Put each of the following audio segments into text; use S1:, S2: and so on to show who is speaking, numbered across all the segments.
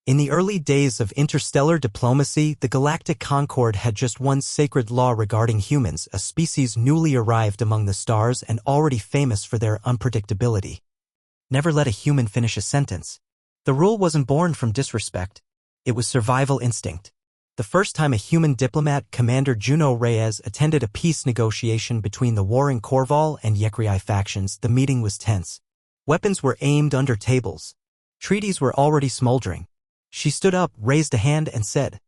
S1: In the early days of interstellar diplomacy, the Galactic Concord had just one sacred law regarding humans, a species newly arrived among the stars and already famous for their unpredictability. Never let a human finish a sentence. The rule wasn't born from disrespect. It was survival instinct. The first time a human diplomat, Commander Juno Reyes, attended a peace negotiation between the warring Corval and HFY factions, the meeting was tense. Weapons were aimed under tables. Treaties were already smoldering. She stood up, raised a hand, and said,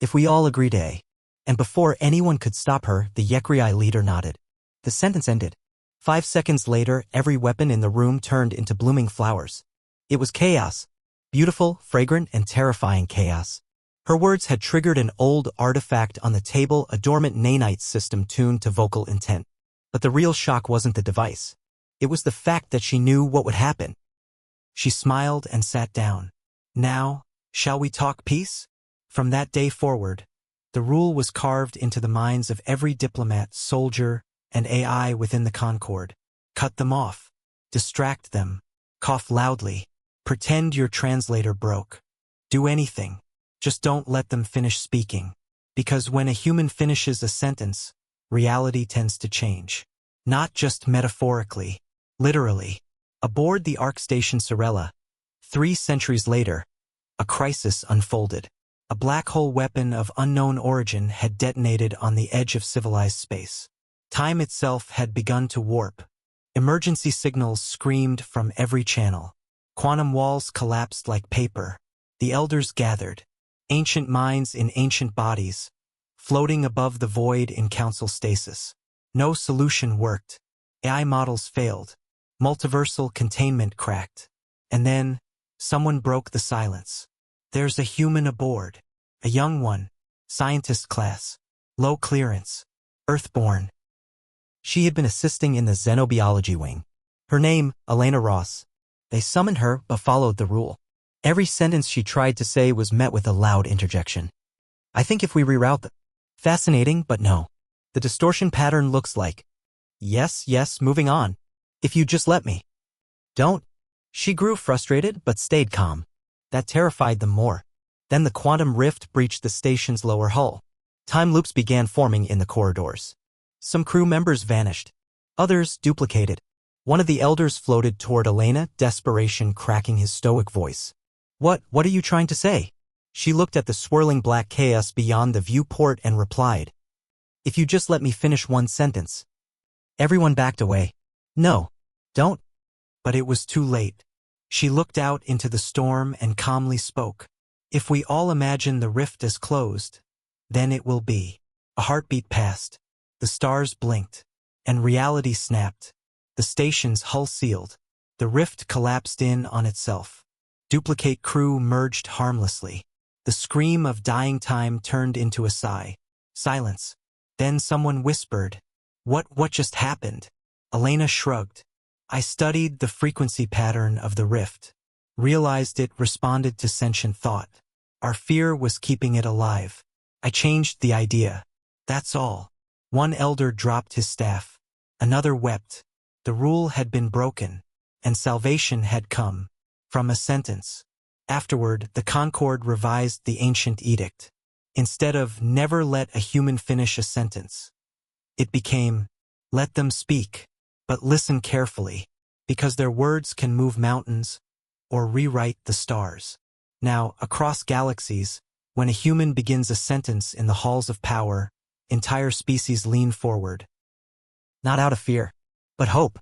S1: "If we all agreed A." And before anyone could stop her, the HFY leader nodded. The sentence ended. 5 seconds later, every weapon in the room turned into blooming flowers. It was chaos. Beautiful, fragrant, and terrifying chaos. Her words had triggered an old artifact on the table, a dormant nanite system tuned to vocal intent. But the real shock wasn't the device. It was the fact that she knew what would happen. She smiled and sat down. "Now, shall we talk peace?" From that day forward, the rule was carved into the minds of every diplomat, soldier, and AI within the Concord. Cut them off. Distract them. Cough loudly. Pretend your translator broke. Do anything. Just don't let them finish speaking. Because when a human finishes a sentence, reality tends to change. Not just metaphorically, literally. Aboard the Ark station Sorella, 3 centuries later, a crisis unfolded. A black hole weapon of unknown origin had detonated on the edge of civilized space. Time itself had begun to warp. Emergency signals screamed from every channel. Quantum walls collapsed like paper. The elders gathered, ancient minds in ancient bodies, floating above the void in council stasis. No solution worked. AI models failed. Multiversal containment cracked. And then, someone broke the silence. "There's a human aboard. A young one. Scientist class. Low clearance. Earthborn." She had been assisting in the xenobiology wing. Her name, Elena Ross. They summoned her but followed the rule. Every sentence she tried to say was met with a loud interjection. "I think if we reroute them." Fascinating, but no. The distortion pattern looks like, "Yes, yes, moving on. If you just let me." "Don't." She grew frustrated but stayed calm. That terrified them more. Then the quantum rift breached the station's lower hull. Time loops began forming in the corridors. Some crew members vanished. Others duplicated. One of the elders floated toward Elena, desperation cracking his stoic voice. What are you trying to say?" She looked at the swirling black chaos beyond the viewport and replied, "If you just let me finish one sentence." Everyone backed away. "No, don't." But it was too late. She looked out into the storm and calmly spoke. "If we all imagine the rift as closed, then it will be." A heartbeat passed. The stars blinked. And reality snapped. The station's hull sealed. The rift collapsed in on itself. Duplicate crew merged harmlessly. The scream of dying time turned into a sigh. Silence. Then someone whispered, What just happened?" Elena shrugged. "I studied the frequency pattern of the rift. Realized it responded to sentient thought. Our fear was keeping it alive. I changed the idea. That's all." One elder dropped his staff. Another wept. The rule had been broken, and salvation had come from a sentence. Afterward, the Concord revised the ancient edict. Instead of "never let a human finish a sentence," it became, "let them speak, but listen carefully, because their words can move mountains or rewrite the stars." Now, across galaxies, when a human begins a sentence in the halls of power, entire species lean forward. Not out of fear, but hope.